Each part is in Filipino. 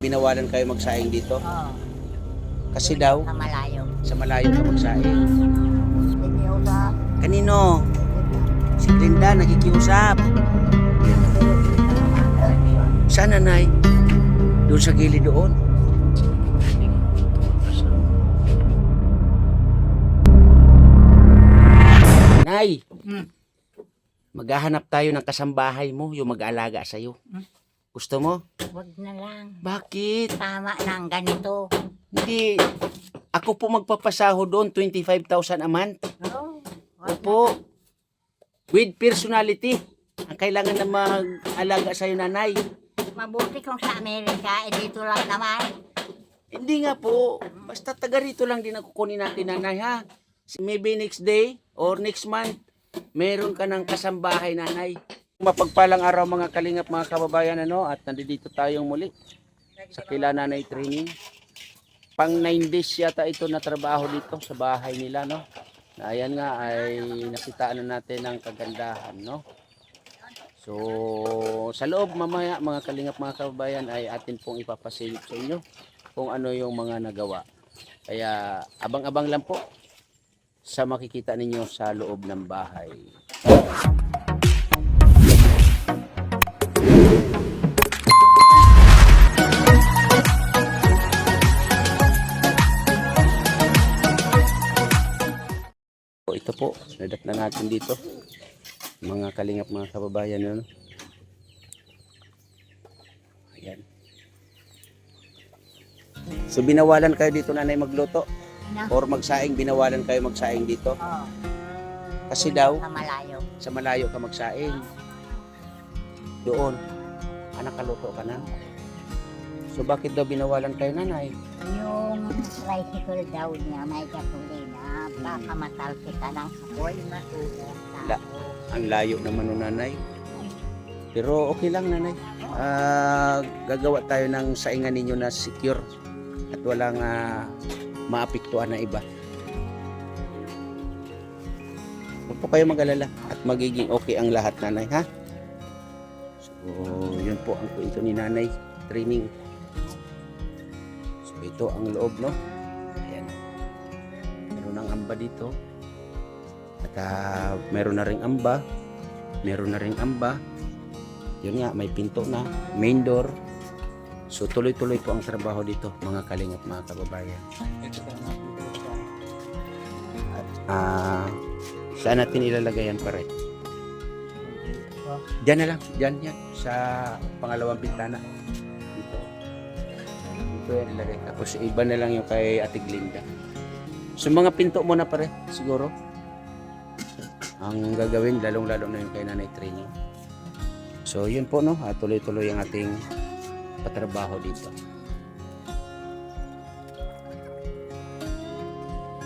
Binawalan kayo magsaing dito? Oo. Kasi daw, Sa malayo. sa malayo ka magsaing. Hindi ako sa... Kanino? Si Glinda, nakikiusap. Saan, nanay? Doon sa gilid doon? Nay, maghahanap tayo ng kasambahay mo, yung mag-aalaga sa'yo. Gusto mo? Huwag na lang. Bakit? Tama ng ganito. Hindi. Ako po magpapasaho doon, 25,000 a month. Oo. Opo. With personality. Ang kailangan na mag-alaga sa'yo, nanay. Mabuti kung sa Amerika, dito lang naman. Hindi nga po. Basta taga rito lang din ako kunin natin, nanay, ha? Maybe next day or next month, meron ka ng kasambahay, nanay. Mapagpalang araw mga kalingap, mga kababayan, at nandito tayong muli sa kila Nanay Training. Pang 9 days yata ito na trabaho dito sa bahay nila, no? Na ayan nga ay nakitaan na natin ang kagandahan, no? So sa loob mamaya mga kalingap, mga kababayan, ay atin pong ipapasilip sa inyo kung ano yung mga nagawa. Kaya abang-abang lang po sa makikita ninyo sa loob ng bahay. Ito po, nadat na natin dito mga kalingap, mga kababayan, no? Ayan. So binawalan kayo dito, nanay, magluto or magsaing? Binawalan kayo magsaing dito Oo. kasi daw Sa malayo. sa malayo ka magsaing. Doon nakaluto ka na. So bakit daw binawalan kayo, nanay? Yung tricycle daw niya, may gasolina. Baka matalsi ka ng apoy, masugat La- tao. Ang layo naman, no, nanay. Pero okay lang, nanay. Gagawa tayo ng saingan ninyo na secure at walang maapektuhan na iba. Huwag po kayo mag-alala at magiging okay ang lahat, nanay, ha? So yun po ang kwento ni Nanay Training. So ito ang loob, no? Ayan. Meron ng amba dito. At meron na ring amba. Meron na ring amba. Yun nga, may pinto na. Main door. So tuloy-tuloy po ang trabaho dito, mga kalingap, mga kababayan. At saan natin ilalagay yan, pare? Diyan na lang. Diyan yan. Sa pangalawang bintana. Dito. Dito yan ilagay. Tapos iba na lang yung kay Ate Glinda. So mga pinto muna, pare, siguro. Ang gagawin, lalong-lalo na yung kay Nanay Training. So yun po, no? Tuloy-tuloy ang ating patrabaho dito.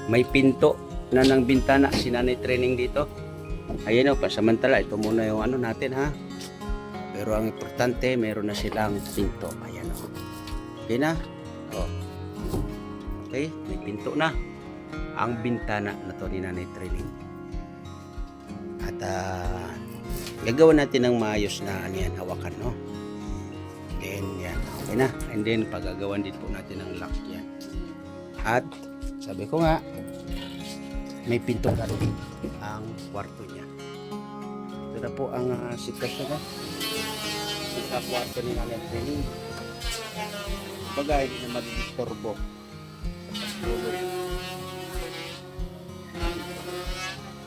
May pinto na ng bintana si Nanay Training dito. Ayan o, pasamantala, ito muna yung ano natin, ha? Pero ang importante, meron na silang pinto. Ayan o. Okay na? O. Okay, may pinto na. Ang bintana na to ni Nanay Training. At gagawin natin ng maayos na ano yan, hawakan, no? Then yan, okay na. And then pagagawan din po natin ng lock yan. At sabi ko nga, may pinto ka rin ang kwarto niya. Ito na po ang sitwasyon na sa kwarto ni Nanay Training. Bagay na mag-disturbo sa pagtulog.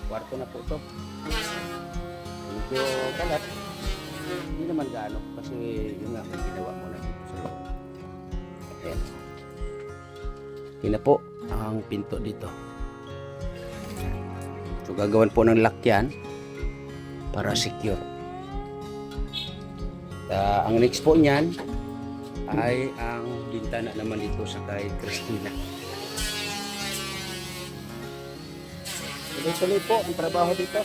Kwarto na po ito. Medyo kalat. Hindi naman gaano kasi yun nga, may ginawa mo na dito sa loob. Ayan. Yun na po ang pinto dito. So gagawan po ng lock yan para secure. Ang next po niyan ay ang bintana naman dito sa kay Christina. Tuloy-tuloy po ang trabaho dito.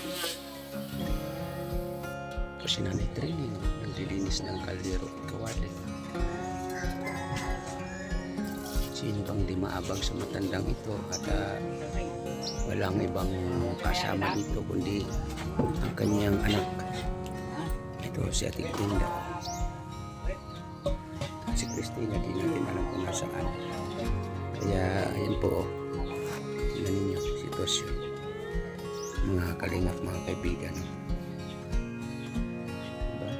Kasi Nanay Training, naglilinis ng kaldero at kawali. Sino bang di maabang sa matandang ito at walang ibang kasama dito kundi ang kanyang anak. Ito si Ate Glinda. Si Christina, di natin alam kung nasaan. Kaya, ayan po, tingnan ninyo, sitwasyon. Mga kalingap, mga kaibigan. Diba?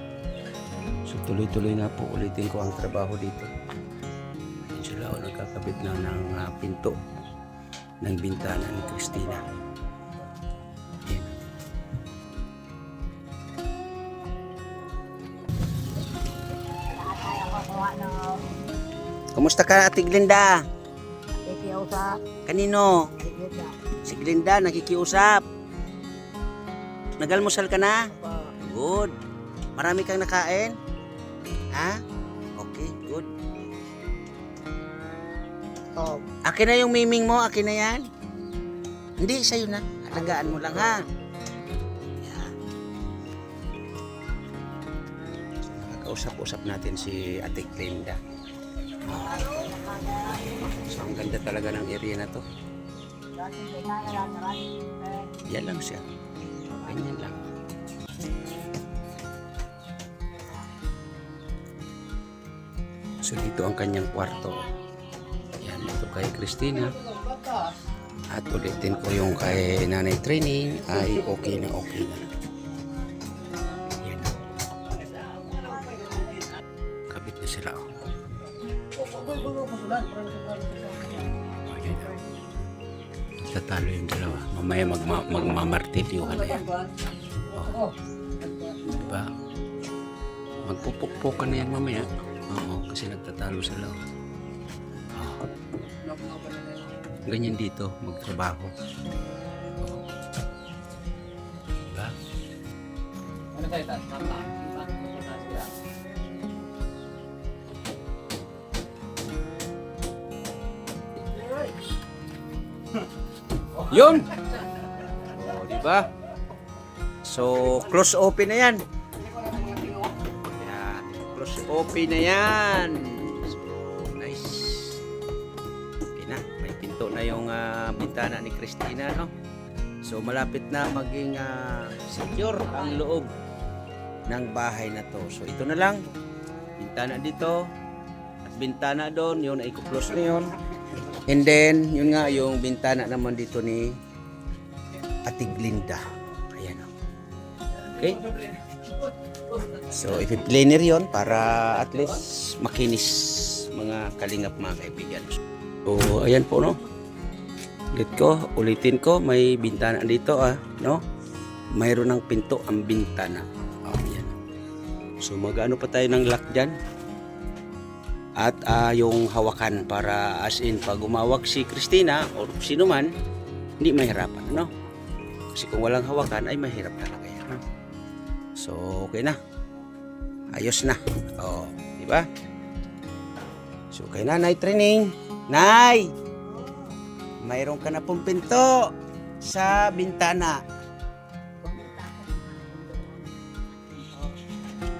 So, tuloy-tuloy na po, ulitin ko ang trabaho dito. Ayan sila, nagkakabit na ng pinto ng bintana ni Christina. Ayan. Lahat tayo kukuha ng Kumusta ka, Ate Glinda? ikiusap. Kanino? Igita. Si Glinda, nakikiusap. Nagalmusal ka na? Good. Marami kang nakain? Ha? Okay, good. Oh, Akin na yung miming mo, akin na yan. Hindi, sa'yo na. Alagaan mo lang, ha? Yan. So, nakakausap-usap natin si Ate Glinda. So, ang ganda talaga ng area na to. Yan lang siya. Ganyan lang. So, dito ang kanyang kwarto. Yan, ito kay Christina. At ulitin ko yung kay Nanay Training ay okay na okay na. Yan. Kabit na sila. Oh. Ayan. Tatalo yung dalawa. Mamaya magmamartilyuhan na yan. Oh. Diba? Magpupukpukan na yan mamaya. Oo, kasi nagtatalo sila. Oh. Ganyan dito, magtrabaho. Oh. Diba? Ano tayo, Tat? Yun! Oh, diba? So, close open na yan. Yan. Close open na yan. So, nice. Okay na. May pinto na yung bintana ni Christina, no? So, malapit na maging secure ang loob ng bahay na to. So, ito na lang. Bintana dito. At bintana doon. Yun, ay close na yun. And then, yun nga, yung bintana naman dito ni Ate Glinda. Ayan o. Okay? So, i-planer yun para at least makinis mga kalingap mga kaibigan. So, ayan po, no? Ulitin ko, may bintana dito, no? Mayroon ng pinto ang bintana. Oh, ayan. So, mag-ano pa tayo ng lock dyan? At yung hawakan para as in pag umawak si Christina o sino man, hindi mahirapan, ano? Kasi kung walang hawakan ay mahirap talaga yan. No? So, okay na. Ayos na. Oh, di ba? So, kay Nanay Training. Nay! Mayroon ka na pong pinto sa bintana.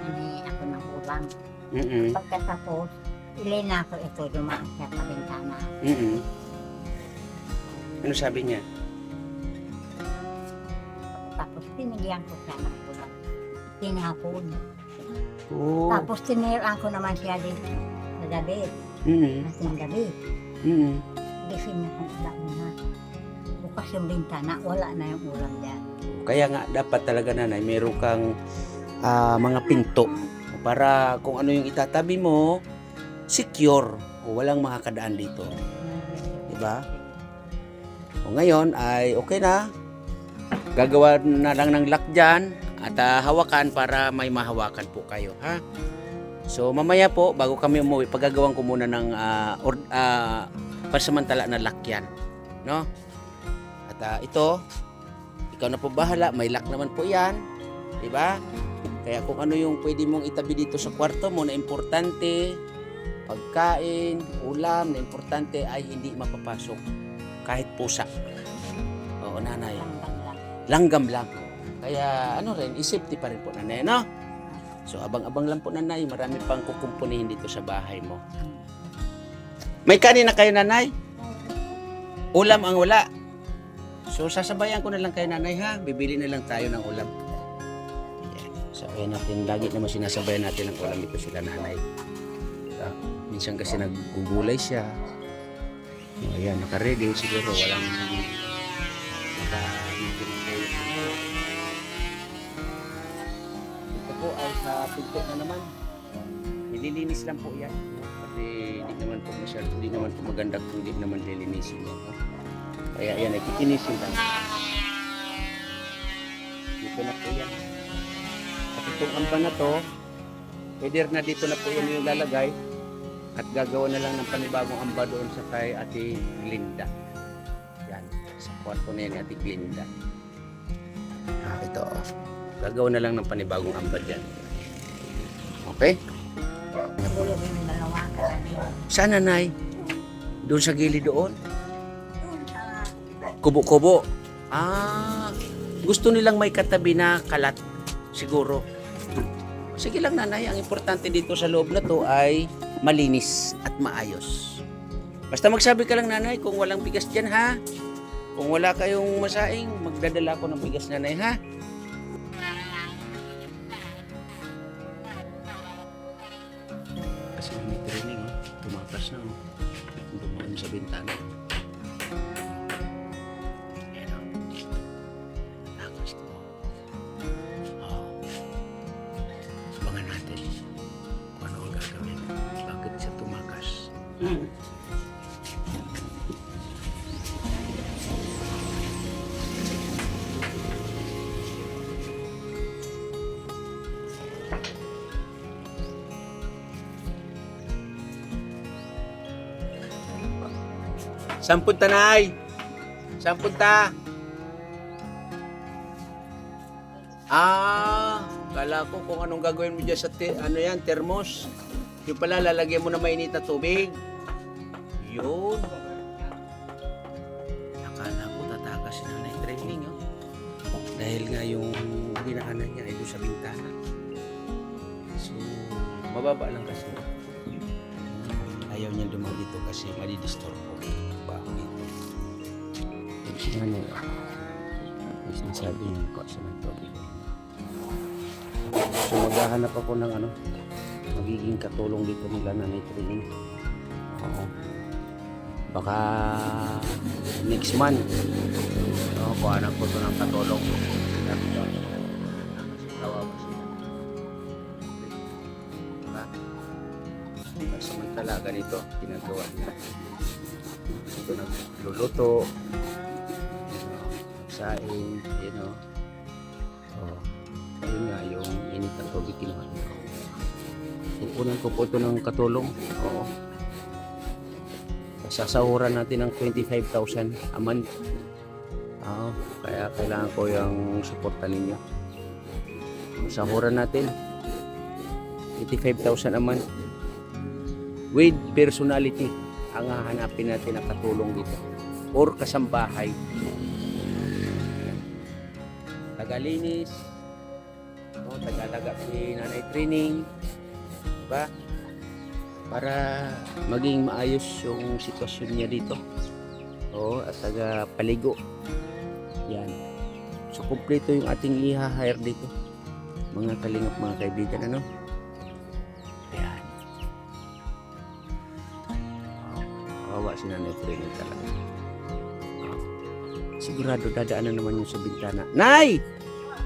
Hindi ako ng ulang. Mm-mm. Pagkatapos, ilay na ako ito, dumaan siya sa bintana. Mm-mm. Ano sabi niya? Tapos tinigyan ko siya ng ulang. Tinapon. Oh. Tapos tiniran ko naman siya din sa gabi. Mm-mm. Nasing gabi. Mm-mm. Gising na kung ulam na. Bukas yung bintana, wala na yung ulam dyan. Kaya nga dapat talaga nanay, meron kang mga pinto para kung ano yung itatabi mo, secure o walang makakadaan dito. Diba? O ngayon ay okay na. Gagawa na lang ng lock dyan at hawakan para may mahawakan po kayo. Ha? So mamaya po, bago kami umuwi, paggagawan ko muna ng pansamantala na lock yan. No? At ito, ikaw na po bahala, may lock naman po yan. Diba? Kaya kung ano yung pwede mong itabi dito sa kwarto mo na importante, pagkain, ulam, na importante ay hindi mapapasok. Kahit pusa. Oo, nanay. Langgam lang. Kaya ano rin, isafety pa rin po nanay, no? So abang-abang lang po nanay, marami pang kukumpunihin dito sa bahay mo. May kanin na kayo nanay? Ulam ang wala. So sasabayan ko na lang kayo nanay ha, bibili na lang tayo ng ulam. Ayan. So ayan natin, lagi naman sinasabayan natin ng ulam ito sila nanay. So, Minsan kasi naggugulay siya. O, ayan, naka-ready. Siguro walang ito po ay sa pinto na naman. Nililinis lang po yan. Kasi hindi naman po masyado, hindi naman po maganda kung hindi naman lilinisin yan. No? Kaya yan, ay kitinisin lang. Dito na po yan. At itong amba na to, pwede na dito na po yan yung lalagay. At gagawa na lang ng panibagong amba doon sa kay Ate Glinda. Yan, sa kwarto na yan ni Ate Glinda. Ito. Gagawa na lang ng panibagong amba dyan. Okay? Nagulo ko yung dalawa ka. Saan, Nanay? Doon sa gilid doon? Kubo-kubo. Gusto nilang may katabi na kalat. Siguro. Sige lang, Nanay. Ang importante dito sa loob na to ay malinis at maayos. Basta magsabi ka lang, Nanay, kung walang bigas dyan, ha? Kung wala kayong masaing, magdadala ko ng bigas, Nanay, ha? Kasi may training, oh. Tumakas na, oh. Dumaan sa bintana. Ayan, oh. Takas to. Oh. Sabangan natin kung ano ang gagawin. Bakit siya tumakas? Saan punta, Nay? Saan punta? Kala ko kung anong gagawin mo dyan sa ano yan, thermos. Yung pala, lalagyan mo na mainit na tubig. Yun. Akala ko tatakas na na yung training, oh. Dahil nga yung ginaanan niya ay doon sa bintana. So, mababa lang kasi. Ayaw niya dumaan dito kasi madidisturbo. Baho dito. Ano yun? May sinasabi niya ko sa ng tubig. So, maghahanap ako ng ano, magiging katulong dito nila na may training. Oo. Baka next month. Oo, kuhanan ko ito ng katulong. Samantala, ganito, ginagawa niya. Ito nagluluto. Saing, you know. Oh, ayun nga, yung init ng tubig kinuha niya. Kukunan ko po ito ng katulong. Oo. Sasahuran natin ng 25,000 a month. Oo, kaya kailangan ko yung suporta ninyo. Sahuran natin 85,000 a month with personality ang hahanapin natin na katulong dito or kasambahay. Tagalinis, tagalaga si nanay training, diba? Para maging maayos yung sitwasyon niya dito. At taga paligo. Yan. So, kumpleto yung ating i-hire dito. Mga kalingap, mga kaibigan, ano? Ayan. Kawawa si nanay training talaga. Sigurado dadaan na naman yung sa bintana. Nay!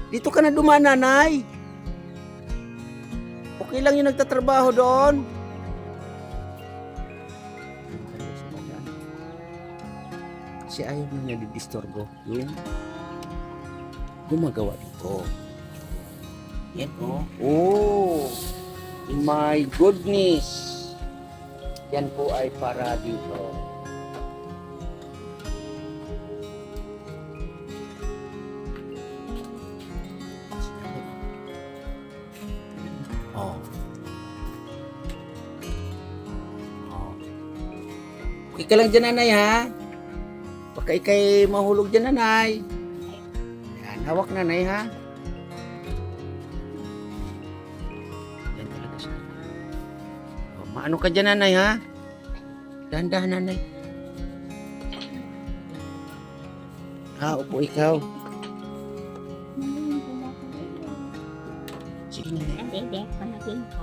Dito ka na dumaan, Nay! Okay lang yung nagtatrabaho doon. Kasi ayaw mo niya didisturbo yung gumagawa dito. Yan, oh. Oh! My goodness! Yan po ay para dito. Oh. Oh. Okay ka lang dyan, Nanay, ha? Baka ikay mahulog dyan, Nanay. Yan, hawak, Nanay, ha? Yan talaga siya. Oh, maano ka dyan, Nanay, ha? Dahan-dahan, Nanay. Upo ikaw. Sige, Nanay. Hindi, panagin ko.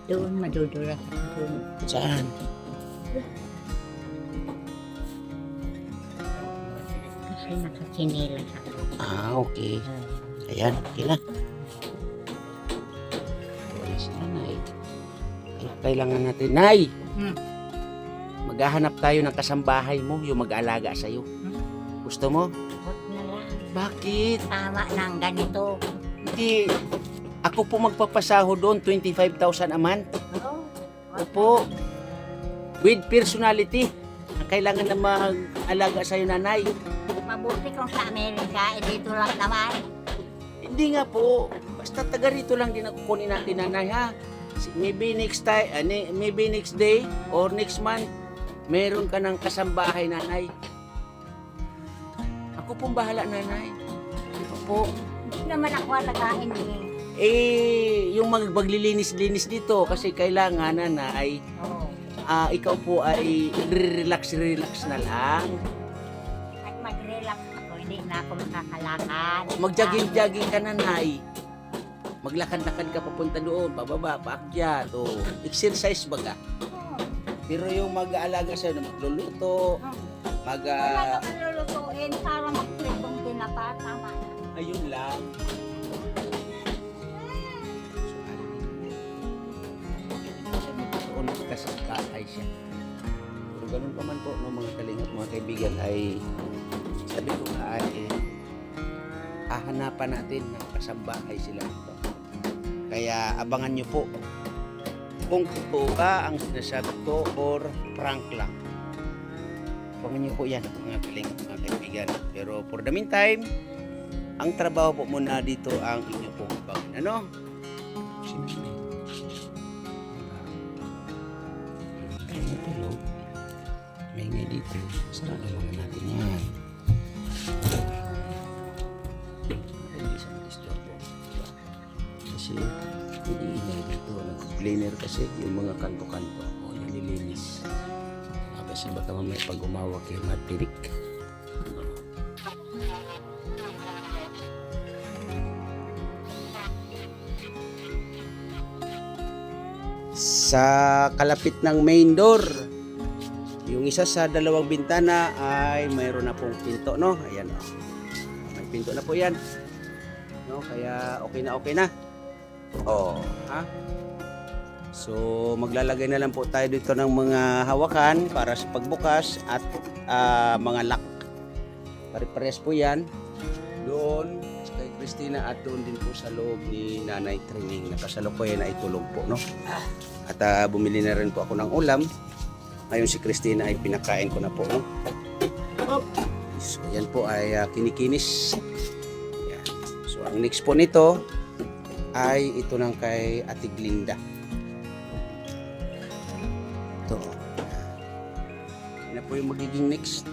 Doon madudulas ako doon. Saan? Kasi nakachinilas ako. Okay. Ayan, okay na. Wala si nanay. Kailangan natin. Nay! Maghahanap tayo ng kasambahay mo, yung mag-aalaga sa'yo. Gusto mo? Huwag na lang. Bakit? Tama ng ganito. Hindi. Ako po magpapasaho doon, 25,000 a month. Oo. Opo. With personality. Kailangan na mag-alaga sa'yo, nanay. Mabuti kung sa Amerika, dito lang naman. Hindi nga po. Basta taga rito lang din ako kunin natin, nanay, ha? Maybe next time, maybe next day or next month, meron ka ng kasambahay, nanay. Ako pong bahala, nanay. Opo. Hindi naman ako alagain Yung maglilinis-linis dito kasi kailangan, nanay, Oo. ikaw po ay relax na lang. At mag-relax ako, hindi na ako makakalakad. Mag-jogging ka, nanay. Maglakad-lakad ka papunta doon, bababa, paakyat, o exercise baga. Oo. Pero yung mag-aalaga sa'yo na magluluto, Wala naman lulutuin para magpritong tinapa, tama na. ayun lang. So, kasangkahay siya. Pero ganun pa man po, no, mga kalingap, mga kaibigan, ay sabi ko nga ay hahanapan natin ng kasambahay sila dito. Kaya abangan nyo po kung totoo ba ang sinasabi ko or prank lang. Abangan nyo po yan, mga kalingap, mga kaibigan. Pero for the meantime, ang trabaho po muna dito ang inyo pong abangan. Ano? May nga dito. Sarap naman natin yan. Hindi sa disturbo. Kasi hindi ingay dito. Nag-cleaner kasi yung mga kanto-kanto. O yan nilinis. Kasi baka mamaya pag umawak kayo matirik. Sa kalapit ng main door, yung isa sa dalawang bintana ay mayroon na pong pinto, no? Ayan, oh. May pinto na po yan. No, kaya okay na. Oh, ha? So, maglalagay na lang po tayo dito ng mga hawakan para sa pagbukas at mga lock. Pare-pares po yan. Doon kay Christina at doon din po sa loob ni Nanay Training. Nakasalukuyan na itulog po, no? At bumili na rin po ako ng ulam. Ngayon si Christina ay pinakain ko na po, no? So, yan po ay kinikinis. Yan. So, ang next po nito ay ito ng kay Ate Glinda. Ito. Yan na po yung magiging next.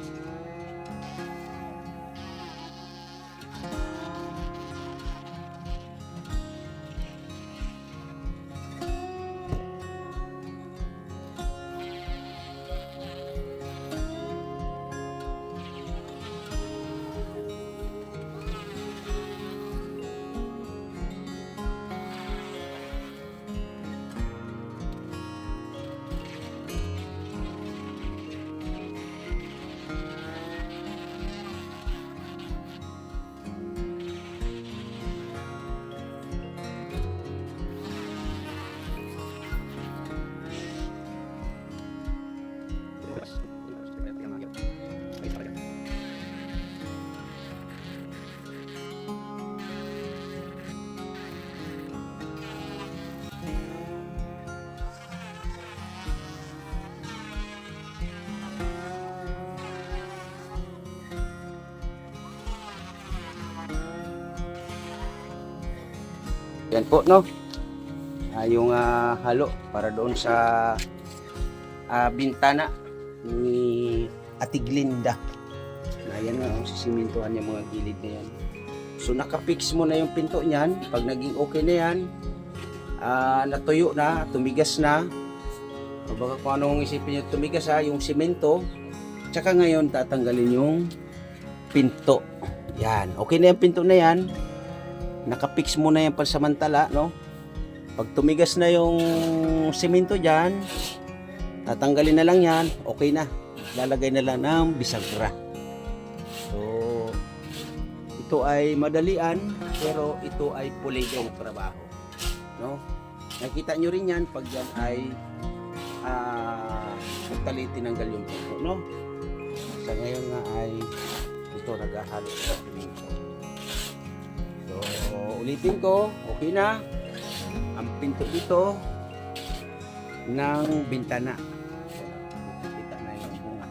Yan po, no? Yung halo para doon sa bintana ni Ate Glinda. Na yan nga, sisimintuhan yung mga gilid na yan. So nakapix mo na yung pinto niyan. Pag naging okay na yan, natuyo na, tumigas na. O baka kung anong isipin nyo tumigas, yung simento. Tsaka ngayon tatanggalin yung pinto. Yan, okay na yung pinto na yan. Nakapix mo na yan pansamantala, no? Pag tumigas na yung simento dyan, tatanggalin na lang yan, okay na. Lalagay na lang ng bisagra. So, ito ay madalian, pero ito ay puligay ng trabaho. No? Nakita nyo rin yan pag yan ay totally tinanggal yung pinto, no? Sa ngayon nga ay ito naghahalo sa pinto. So, ulitin ko, okay na. Ang pinto dito ng bintana. Kita na yung bunga.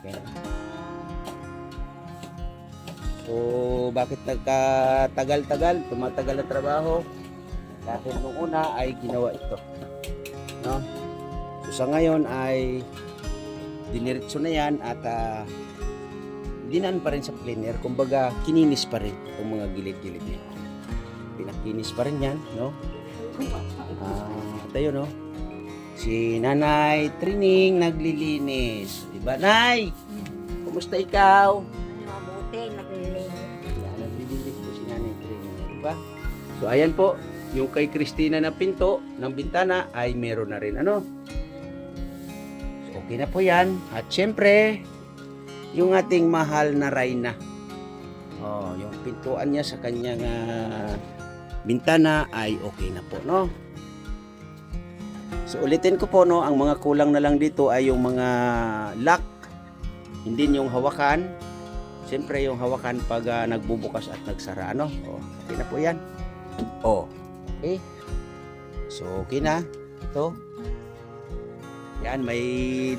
Okay. So, bakit nagkatagal-tagal, tumatagal ang trabaho? Dahil nung una ay ginawa ito. No? So, sa ngayon ay diniretso na yan at dinaan pa rin sa planer. Kumbaga, kininis pa rin itong mga gilid-gilid nito. Pinakinis pa rin yan, no? Tayo, no? Si Nanay Trining naglilinis. Diba, Nay? Kumusta ikaw? Mabuti, naglilinis. Yan, naglilinis po si Nanay Trining. Diba? So, ayan po. Yung kay Christina na pinto ng bintana ay meron na rin, ano? So, okay na po yan. At syempre, yung ating mahal na Reyna. Oh, yung pintuan niya sa kanyang bintana ay okay na po, no? So ulitin ko po, no, ang mga kulang na lang dito ay yung mga lock, hindi yung hawakan. Siyempre yung hawakan pag nagbubukas at nagsara, ano? Oh, okay na po yan. Oh, okay. So okay na. Ito. Yan, may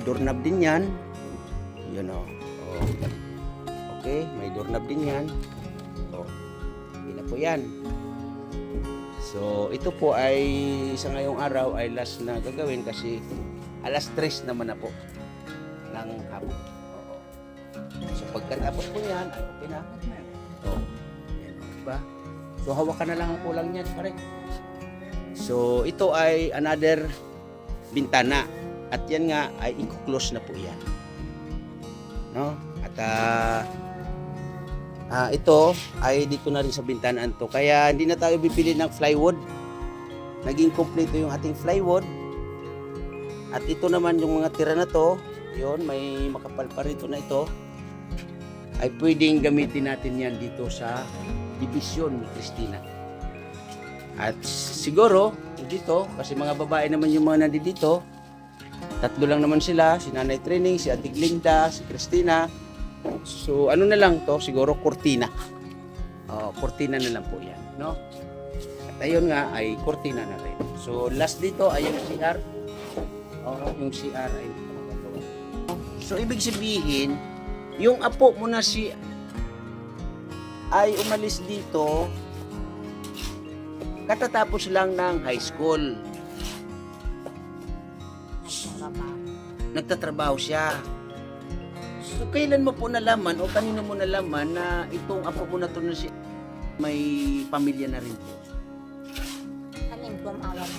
doorknob din yan. Yun, oh. Oh. Okay, may doorknob din yan. Oh, okay na po yan. So, ito po ay sa ngayong araw ay last na gagawin kasi alas 3 naman na po ng hapon. Oo. So, pagkatapos po yan, ay okay na. So, yan, diba? So, hawakan na lang ang kulang niyan, pare. So, ito ay another bintana. At yan nga ay i-close na po yan. No? At ito ay dito na rin sa bintanaan to. Kaya hindi na tayo bibili ng plywood. Naging kompleto yung ating plywood. At ito naman yung mga tira na to, yun, may makapal pa rito na ito. Ay pwedeng gamitin natin yan dito sa division ni Christina. At siguro dito, kasi mga babae naman yung mga nandito, tatlo lang naman sila, si Nanay Trining, si Ate Glinda, si Christina. So, ano na lang to? Siguro kortina. Kortina na lang po yan, no? At ayun nga, ay kortina na rin. So, last dito ay yung CR. Yung CR ay magagawa. So, ibig sabihin, yung apo mo na si ay umalis dito katatapos lang ng high school. Nagtatrabaho siya. So, kailan mo po nalaman o kanino mo nalaman na itong apo mo na to na siya may pamilya na rin po? Kanin tumawag.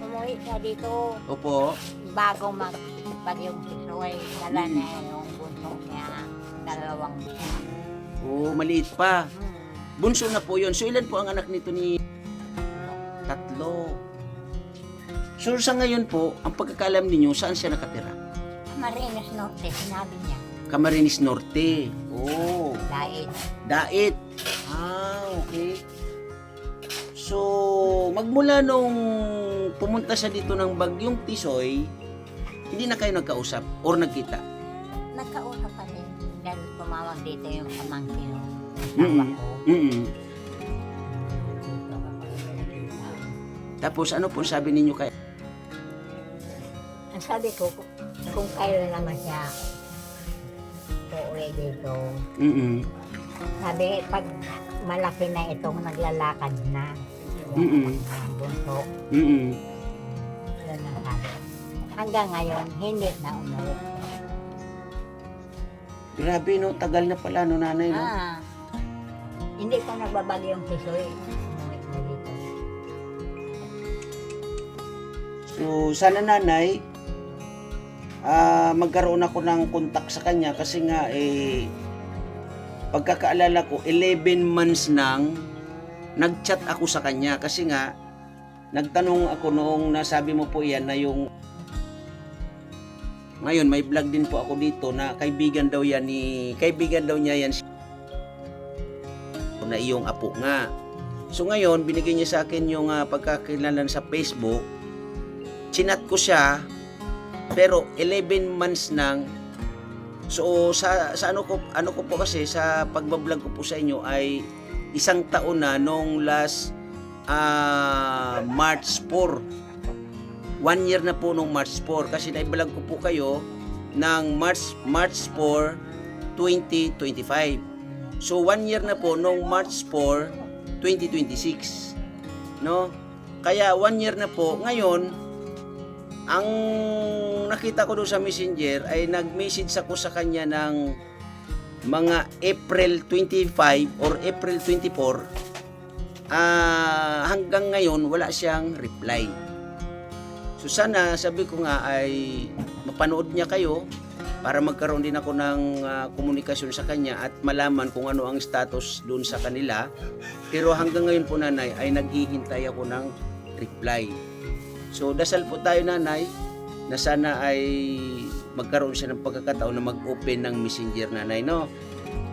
Umuwi siya dito Opo. bago magpag yung pisoy. Dala na yung bunso niya. 2 buwan. Oh, maliit pa. Bunso na po yun. So, ilan po ang anak nito ni 3? So, sa ngayon po, ang pagkakalam ninyo, saan siya nakatira? Camarines Norte, sinabi niya. Camarines Norte. Oh. Dahil Dait. Okay. So, magmula nung pumunta siya dito ng Bagyong Tisoy, hindi na kayo nagkausap or nagkita? nagkausap pa rin. Dahil tumawag dito yung pamangkin ng Mm-mm. asawa ko. Mm-mm. Tapos, ano po sabi ninyo kay? Ang sabi ko, kung kailan naman siya uuwi dito, Mm-mm. sabi, pag malaki na itong naglalakad na, Mm-mm. ang bunso, Mm-mm. yun ang sabi. Hanggang ngayon, hindi na umuwi. Grabe, no? Tagal na pala, no, nanay, no? Hindi ko nagbabagi yung pisoy. Umuwi na dito. So, sana nanay, magkaroon ako ng kontak sa kanya kasi nga, pagkakaalala ko, 11 months nang nag-chat ako sa kanya kasi nga, nagtanong ako noong nasabi mo po yan na yung ngayon may vlog din po ako dito na kaibigan daw niya yan na iyong apo nga. So ngayon binigay niya sa akin yung pagkakilala sa Facebook. Chinat ko siya pero 11 months nang. So sa ano ko po kasi sa pagbablog ko po sa inyo ay 1 taon na nung last March 4. 1 year na po nung March 4 kasi naibalag ko po kayo ng March 4 2025. So 1 year na po nung March 4 2026. No? Kaya 1 year na po ngayon. Ang nakita ko doon sa Messenger ay nag-message ako sa kanya ng mga April 25 or April 24. Hanggang ngayon wala siyang reply. So sana sabi ko nga ay mapanood niya kayo para magkaroon din ako ng komunikasyon sa kanya at malaman kung ano ang status doon sa kanila. Pero hanggang ngayon po nanay ay naghihintay ako ng reply. So dasal po tayo nanay na sana ay magkaroon siya ng pagkakataon na mag-open ng Messenger nanay, no?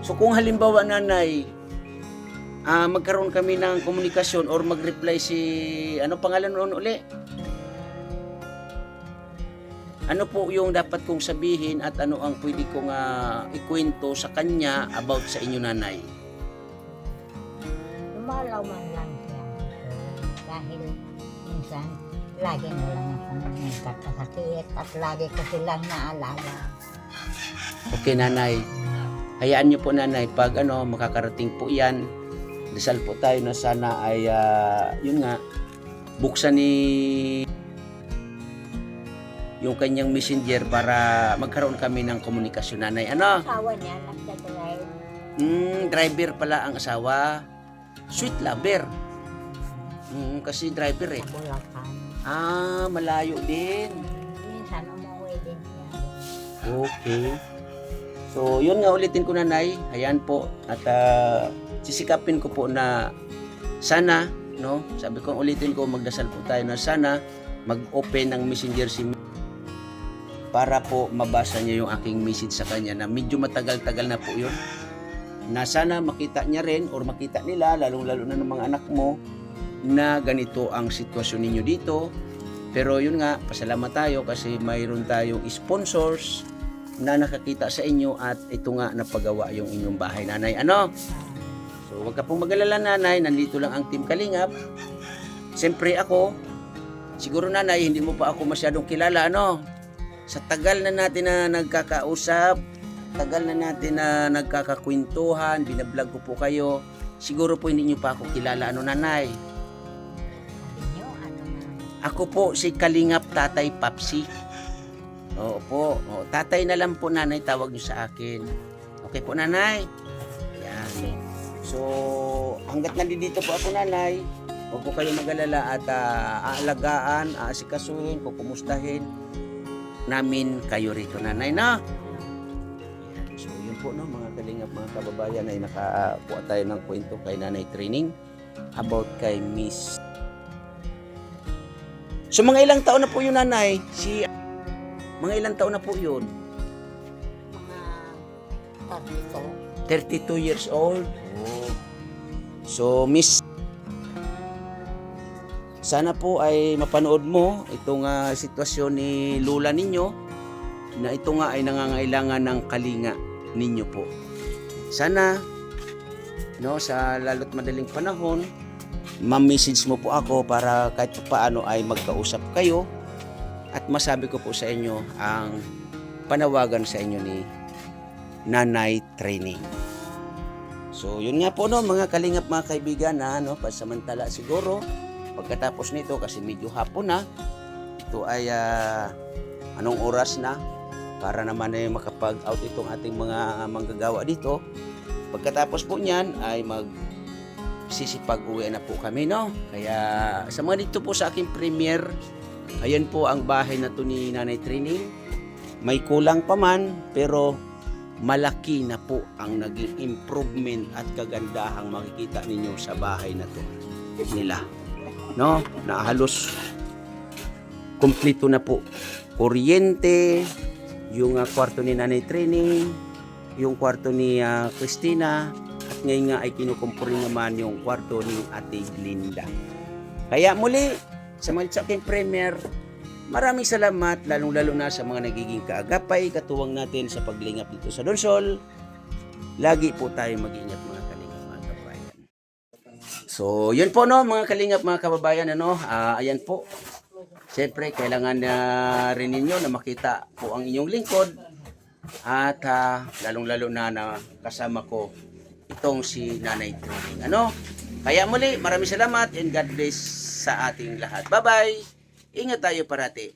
So kung halimbawa nanay magkaroon kami ng komunikasyon or mag-reply si ano pangalan noon uli? Ano po yung dapat kong sabihin at ano ang pwede kong ikwento sa kanya about sa inyo nanay? Lumalaw man lang siya. Dahil minsan, lagi na lang ako nagkakasakit at lagi ko silang naalala. Okay nanay, hayaan niyo po nanay pag makakarating po yan, dasal po tayo na sana ay yun nga, buksan ni yung kanyang messenger para magkaroon kami ng komunikasyon nanay. Ano? Asawa niya, nagdadrive. Driver pala ang asawa. Sweet lover. Kasi driver eh. Sa Bulacan. Malayo din. Minsan umuwi din siya. Okay. So, yun nga ulitin ko nanay. Ayan po. At sisikapin ko po na sana, no? Sabi ko ulitin ko, magdasal po tayo na sana mag-open ng messenger si para po mabasa niya yung aking message sa kanya na medyo matagal-tagal na po yun. Na sana makita niya rin or makita nila, lalong-lalo na ng mga anak mo, na ganito ang sitwasyon ninyo dito. Pero yun nga, pasalamat tayo kasi mayroon tayong sponsors na nakakita sa inyo at ito nga napagawa yung inyong bahay nanay. Ano? So wag ka pong mag-alala nanay, nandito lang ang Team Kalingap. Siyempre ako, siguro nanay, hindi mo pa ako masyadong kilala, ano? Sa tagal na natin na nagkakausap, tagal na natin na nagkakakwentuhan, binablog ko po kayo, siguro po hindi nyo pa ako kilala, ano nanay? Sabi niyo, ano na? Ako po si Kalingap Tatay Papsi. Oo po, tatay na lang po nanay, tawag nyo sa akin. Okay po nanay? Yan. So, hanggat nandito po ako nanay, huwag po kayo mag-alala at aalagaan, aasikasuhin, kukumustahin namin kayo rito nanay na. Yan. So yun po no mga kalingap mga kababayan ay nakakuha tayo ng kwento kay Nanay Training about kay Miss. So mga ilang taon na po yun nanay? Mga ilang taon na po yun? Mga 32 years old. Oh. So Miss, sana po ay mapanood mo itong sitwasyon ni Lola ninyo na ito nga ay nangangailangan ng kalinga ninyo po. Sana no, sa lalo't madaling panahon, ma-message mo po ako para kahit paano ay magkausap kayo at masabi ko po sa inyo ang panawagan sa inyo ni Nanay Training. So yun nga po no mga kalingap mga kaibigan na pasamantala siguro. Pagkatapos nito kasi medyo hapon na, ito ay anong oras na para naman ay makapag-out itong ating mga manggagawa dito. Pagkatapos po niyan ay magsisipag-uwi na po kami, no? Kaya sa mga dito po sa aking premiere, ayan po ang bahay na to ni Nanay Training. May kulang pa man pero malaki na po ang naging improvement at kagandahang makikita ninyo sa bahay na to nila. no, na halos kumpleto na po. Kuryente, yung kwarto ni Nanay Training, yung kwarto ni Christina, at ngayon nga ay kinukumpuni naman yung kwarto ni Ate Glinda. Kaya muli, sa mga sa aking premier, maraming salamat, lalong-lalo na sa mga nagiging kaagapay, katuwang natin sa paglingap dito sa Donsol. Lagi po tayo mag-ingat mga kalingap, mga kababayan. So, yun po no, mga kalingap, mga kababayan, ano, ayan po. Siyempre, kailangan na rin ninyo na makita po ang inyong lingkod. At lalong-lalo na kasama ko itong si Nanay Training. Ano? Kaya muli, maraming salamat and God bless sa ating lahat. Bye-bye! Ingat tayo parati.